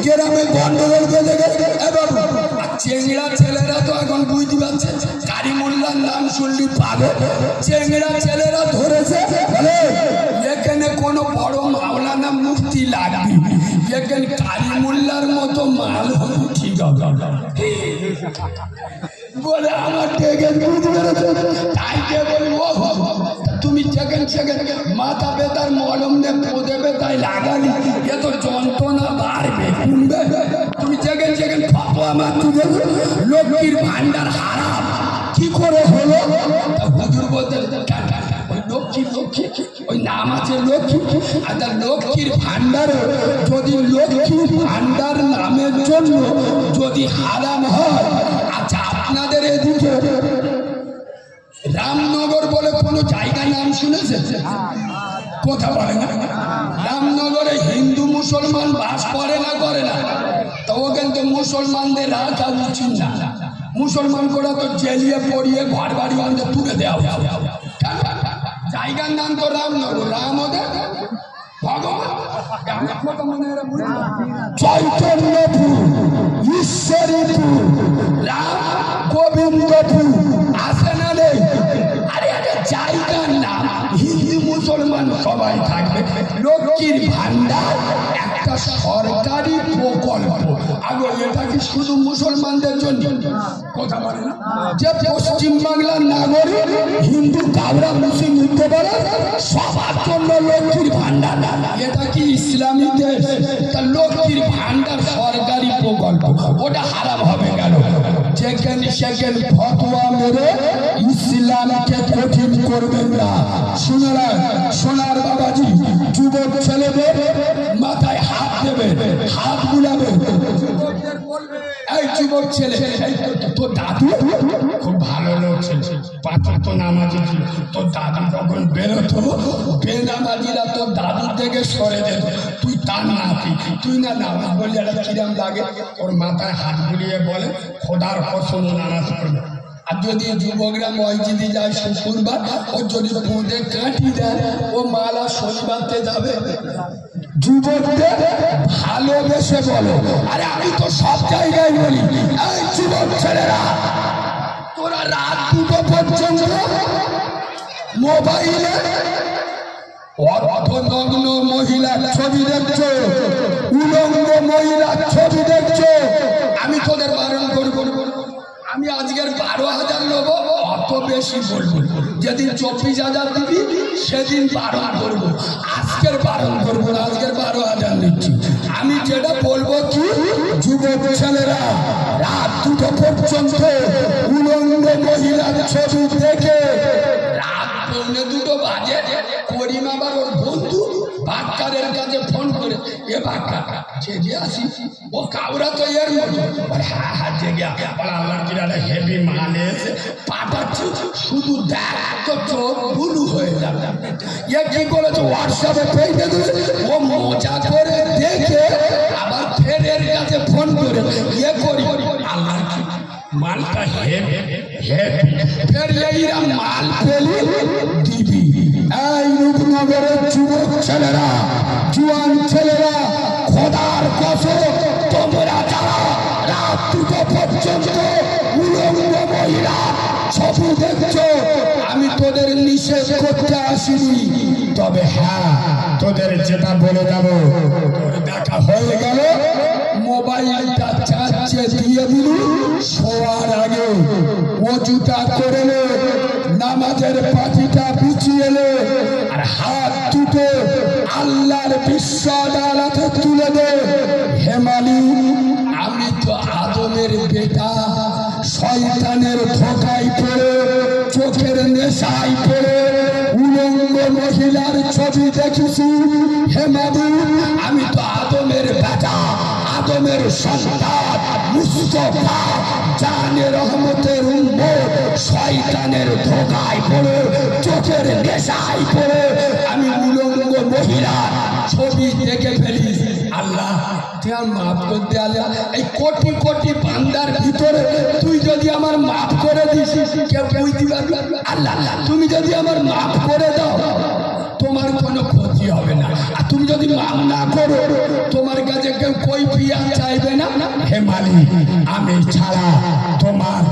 গ্রামে গন্ডগোল বেঁধে গেছে। চেংড়া ছেলেরা তো এখন বুঝতে পারছে কারিমুল্লার নাম শুনলি পাগল। চেংড়া ছেলেরা ধরেছে বলে এখানে কোনো বড় মাওলানা মুফতি লাগবে, এখানে কারিমুল্লার মতো মাল হলে ঠিক হবে বলে আমার দেখে বুঝতে পেরেছে। তাইকে বলবো তুমি যেখানে সেখানে মাথা বেতার মলম নে পোদে বেতায় লাগালি এ তো যন্ত্রণা বাড়বে কমবে। তুমি যেখানে সেখানে ফাঁপা মাতু দেবে লক্ষ্মীর ভান্ডার হারাম কি করে হলো? হুজুর বলতে লক্ষ্মী লক্ষ্মী ওই নাম আছে লক্ষ্মী। আচ্ছা লক্ষ্মীর ভান্ডার যদি লক্ষ্মীর ভান্ডার নামের জন্য যদি হারাম হয়, আচ্ছা আপনাদের এদিকে রামনগর বলে কোনো জায়গার নাম শুনেছে? কথা বলে না। রামনগরে হিন্দু মুসলমান বাস করে না করে না? তো ওখানে তো মুসলমানদের রাখা উচিত না। মুসলমান করে তো জেলিয়ে পড়িয়ে ঘর বাড়ি অন্ধে তুলে দেওয়া। জায়গার নাম তো রামনগর। রাম ওদের ভগবান চৈতন্যপুর, ঈশ্বরীপুর, রাম গোবিন্দপুর আছে না নেই? আরে আরে জায়গার নাম হিন্দু মুসলমান সবাই থাকবে। লক্ষ্মীর ভান্ডার একটা সরকারি প্রকল্প। আগে এটা কি শুধু মুসলমানদের জন্য? কথা বলে না যে পশ্চিম বাংলার নাগরিক হিন্দু কাবরা মুসলিম হতে পারে সবার জন্য লক্ষ্মীর ভান্ডার। এটা কি ইসলামী দেশ? তা লক্ষ্মীর ভান্ডার সরকারি প্রকল্প, ওটা হারাম হবে কেন? যেখানে সেখানে ফতোয়া মেরে ইসলামকে কঠিন করবেন না। শুনরা সোনার বাবাজি যুবক ছেলেদের মাথায় হাত দেবে, হাত বুলাবে। এই যুবক ছেলে তোর দাদু খুব ভালো লোক ছিল, পাথর তো নামাজি ছিল। তোর দাদু যখন বেরোতো বেনামাজিরা তোর দাদুর থেকে সরে যেত। তুই তার নাতি, তুই না নামাজ বললি একটা কিরাম লাগে। ওর মাথায় হাত বুলিয়ে বলে খোদার কসম নামাজ পড়বে। আর যদি যুবকরা মসজিদে যায় শুক্রবার, ও যদি বোঁদে কাঠি দেয় ও মালা শনিবারতে যাবে। যুবকদের ভালোবেসে বলো। আরে আমি তো সব জায়গায় বলি এই যুবক ছেলেরা তোরা রাত 2টো পর্যন্ত মোবাইলে অর্ধনগ্ন মহিলার ছবি দেখছো, উলঙ্গ মহিলার ছবি দেখছো। আমি তোদের বারণ করবো। আমি আজকের 12,000 নেব, অত বেশি বলবো। যেদিন 24,000 দিবি সেদিন বারণ করবো। আজকের বারণ করবো না, আজকের 12,000 নিচ্ছি। আমি যেটা বলবো কি যুবক ছেলেরা রাত 2টো পর্যন্ত উলঙ্গ মহিলার ছবি দেখে রাত 1:45 বাজে করিম আবার ওর বন্ধু বাক্কারের কাছে ফোন করে এ বাক্কা জেগে আসি। ও কাউরা তো এর মতো হ্যাঁ হ্যাঁ জেগে আল্লাহ কিরাটা হেভি মানে এসে পাঠাচ্ছি, শুধু দেখ তো চোখ বুলু হয়ে যাবে। এ কি করেছে হোয়াটসঅ্যাপে পেয়ে দিলে ও মজা করে দেখে আবার ফের এর কাছে ফোন করে ইয়ে করি আল্লাহ মালটা হেভি হেভি ফের এইরা মাল পেলি দিবি। এই রূপনগরের যুবক ছেলেরা জুয়ান ছেলেরা খোদার কসম তোমরা যারা রাত 2টো পর্যন্ত উলঙ্গ মহিলা ছবি দেখছো, আমি তোদের নিষেধ করতে আসিনি। তবে হ্যাঁ তোদের যেটা বলে যাবো তোর দেখা হয়ে গেল মোবাইলটা চার্জে দিয়ে দিলি, শোয়ার আগে ওযুটা করে নে, নামাজের পাটিটা বিছিয়ে নে, আর হাত দুটো আল্লাহর বিশ্ব আদালতে তুলে দে। হে মালিক আমি তো আদমের বেটা, শয়তানের ধোঁকায় পড়ে চোখের নেশায় পড়ে উলঙ্গ মহিলার ছবি দেখেছি। হে মালিক আমি তো আদমের বেটা, আদমের সন্তান মুস্তাফা জানে রহমতের উম্মত, শয়তানের ধোঁকায় পড়ে চোখের নেশায় পড়ে আমি উলঙ্গ মহিলার ছবি দেখে ফেলি। আল্লাহ তুই মাফ করতে। আল্লাহ এই কোটি কোটি বান্দার ভিতরে তুই যদি আমার মাফ করে দিস কেউ বুঝতে পারবে। আল্লাহ তুমি যদি আমার মাফ করে দাও তোমার কোনো ক্ষতি হবে না। তুমি যদি মাফ না করো তোমার কাছে কেউ কৈফিয়ত চাইবে না। হে মালিক, আমি ছাড়া তোমার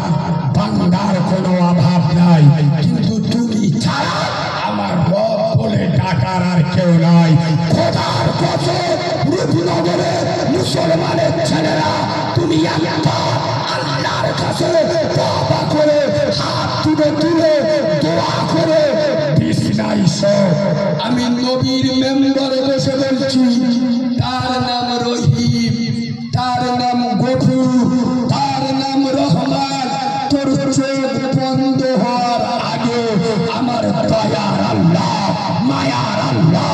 বান্দার কোনো অভাব নাই, কিন্তু তুমি ছাড়া আমার রব বলে ডাকার আর কেউ নাই। খোদার কসম, রূপনগরে মুসলমানের ছেলেরা তুমি আল্লাহর কাছে তওবা করে হাত তুলে তুলে দোয়া করে বিছনায় শোও। আমি নবীর মেম্বারে বসে বলছি, তার নাম রহিম, তার নাম গফুর, তার নাম রহমান। তোর চোখ বন্ধ হওয়ার আগে আমার দয়ার আল্লাহ, মায়ার আল্লাহ,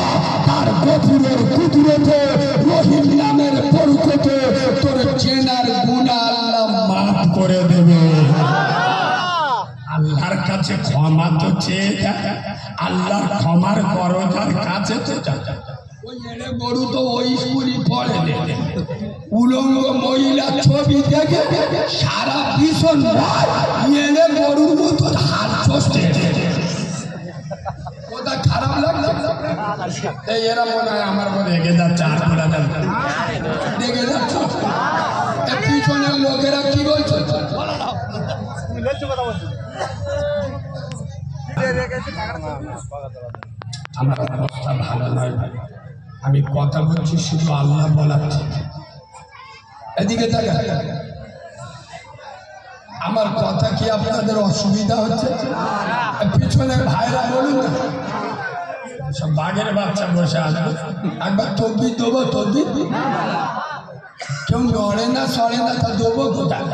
তার গফুরের কুদরতে, রহিম নামের বরকতে তোর চেনার গুনাহ আল্লাহ মাফ করে দেবে। আল্লাহর কাছে ক্ষমা তো চেয়ে আল্লাহ ক্ষমার করজার কাছে তো ওই এনে গরু তো ওই স্কুলই পড়ে উলঙ্গ মহিলা ছবি দেখে সারা ভীষণ এনে গরুর মতো হাত চষতে। ওটা খারাপ লাগলো। এই এরা মনে হয় আমার মনে রেগে যাচ্ছে, আর বলা যাবে রেগে যাচ্ছে। পিছনের লোকেরা কি বলছে? আমার অবস্থা ভালো নয়, আমি কথা বলছি শুধু আল্লাহ বলাচ্ছি। এদিকে দেখা আমার কথা কি আপনাদের অসুবিধা হচ্ছে? পিছনের ভাইরা বলুন না, সব বাঘের বাচ্চা বসে আসবে। একবার তকবির দেবো, তকবির কেউ নড়ে না সরে না, তা দেবো কোথায়?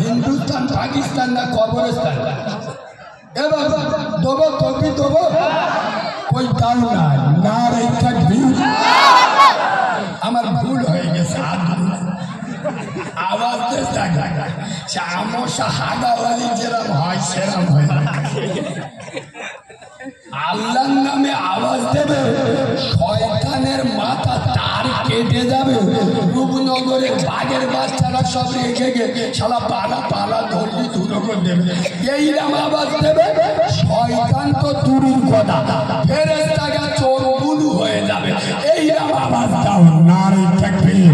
হিন্দুস্তান, পাকিস্তান না কবরস্তান? এবার দেবো তকবির দেবো, ওই দাম নাই না রে তাকবীর। আমার ভুল হয়ে গেছে, আওয়াজ সে আমসা হাগাওয়ালি যেরকম হয় সেরকম হয়। আল্লাহর নামে আওয়াজ দেবে, শয়তানের মাথা তার কেটে যাবে। রূপনগরে বাঘের বাচ্চারা সব রেখে গে শালা পালা পালা ধরবি দুটো করে দেবে। এইরকম আওয়াজ দেবে, শয়তান তো দূরের কথা, ফেরেশতারা চোখ বুলু হয়ে যাবে। এইরকম আওয়াজ দাও, নারে তাকবীর।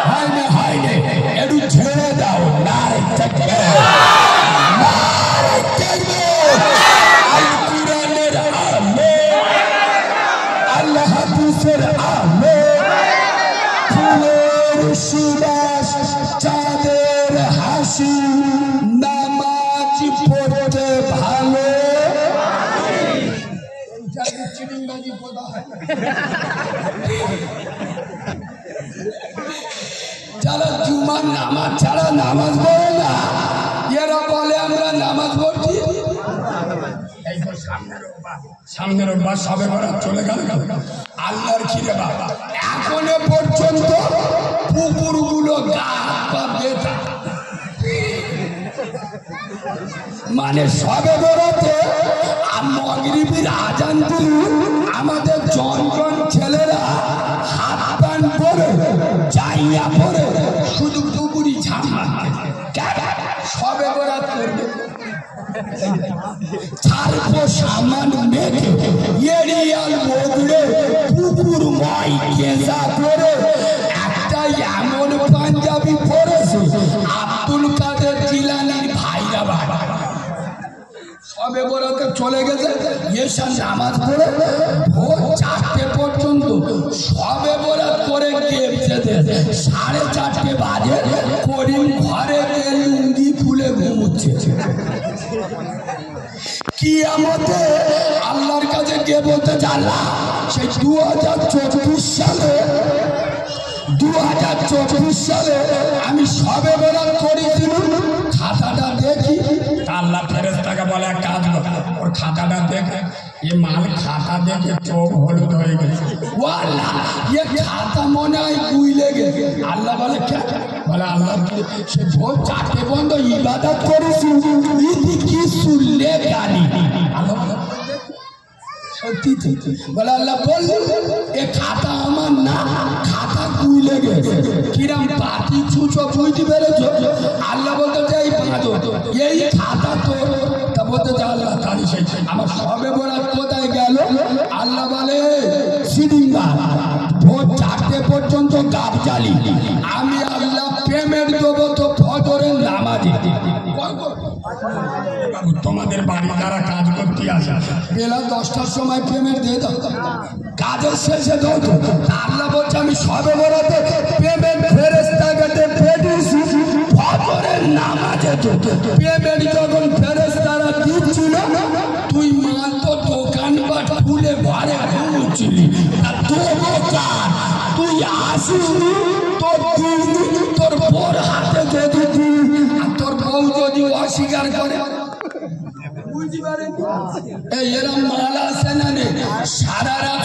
হায়রে হায়রে, একটু ছেড়ে দাও, নারে তাকবীর, নারে তাকবীর। আল কুরআনের আলো, আল্লাহ হাদিসের আলো, ফুলের সুবাস, চাঁদের হাসি, নামাজ পড়তে ভালো। চিড়িংবাজি কোথা হয়? যারা জুমার নামাজ ছাড়া নামাজ পড়ে না, এরা বলে আমরা নামাজ পড়ছি। সামনের রোববার সবে বরাত চলে গেল, আল্লাহর খিরে বাবা এখনো পর্যন্ত পুকুরগুলো গা হাত পা বেঁধে, মানে সবে বরাতে মাগরিবের আজান দিল, আমাদের জনগণ ছেলেরা হাত পান পরে চাইয়া পরে শুধু পুকুরি ঝাঁপ মারতে সবে বরাত করবে। ছাড়বো সামান মেঘে এরিয়াল বদলে পুকুর মাই কেসা করে একটা এমন পাঞ্জাবি পরেছে আব্দুল কাদের জিলানির ভাইরা বাবা। সবে বরাতে চলে গেছে, এসা নামাজ পড়ে ভোর 4টে পর্যন্ত সবে বরাত করে গেছে। 4:30 বাজে করিম ঘরে লুঙ্গি খুলে ঘুমুচ্ছে। কিয়ামতে আল্লাহর কাছে কে বলতে জানলা, সেই 2024 সালে আমি সবে বরাত করেছিলাম। খাতাটা দেখি, আল্লাহ ফেরেশতাকে বলে এক কাজ কর, ওর খাতাটা দেখে এ মাল খাতা দেখে চোখ হলুদ হয়ে গেছে। ও আল্লাহ, এ খাতা মনে হয় গুইলে গেছে। আল্লাহ বলে বলে আল্লাহ সে ভোর 4টে বন্ধ ইবাদত করেছি, ইতি কি শুনলে গালি। আল্লাহ সত্যি বলে আল্লাহ বলল এ খাতা আমার না, খাতা গুইলে গেছে। কিরাম পাতি ছুঁচো বুঝতে পেরেছো? আল্লাহ বলতে চাই এই খাতা তো তা বলতে চাই আল্লাহ তারি সেই আমার সবে বরাত কোথায় গেল? আল্লাহ বলে সিডিং তিনবার ভোর 4টে পর্যন্ত গাবজালি আমি আল্লাহ পেমেন্ট দেবো তো ফজরের নামাজে। তোমাদের বাড়ি যারা কাজ করতে আসে বেলা 10টার সময় পেমেন্ট দিয়ে দাও, কাজের শেষে দাও তো। আল্লাহ বলছে আমি সবে বরাতে পেমেন্ট ফেরেশতাকে পেয়েছি ফজরের নামাজে তো। পেমেন্ট যখন ফেরেশতারা দিচ্ছিল তুই মাল তো দোকানপাট খুলে ঘরে ঘুমোচ্ছিলি, আর তুই আসিনি তোর তোর বোর হাতে যদি দিই আর তোর বউ যদি অস্বীকার করে এরম মাল আছে না সারা রাত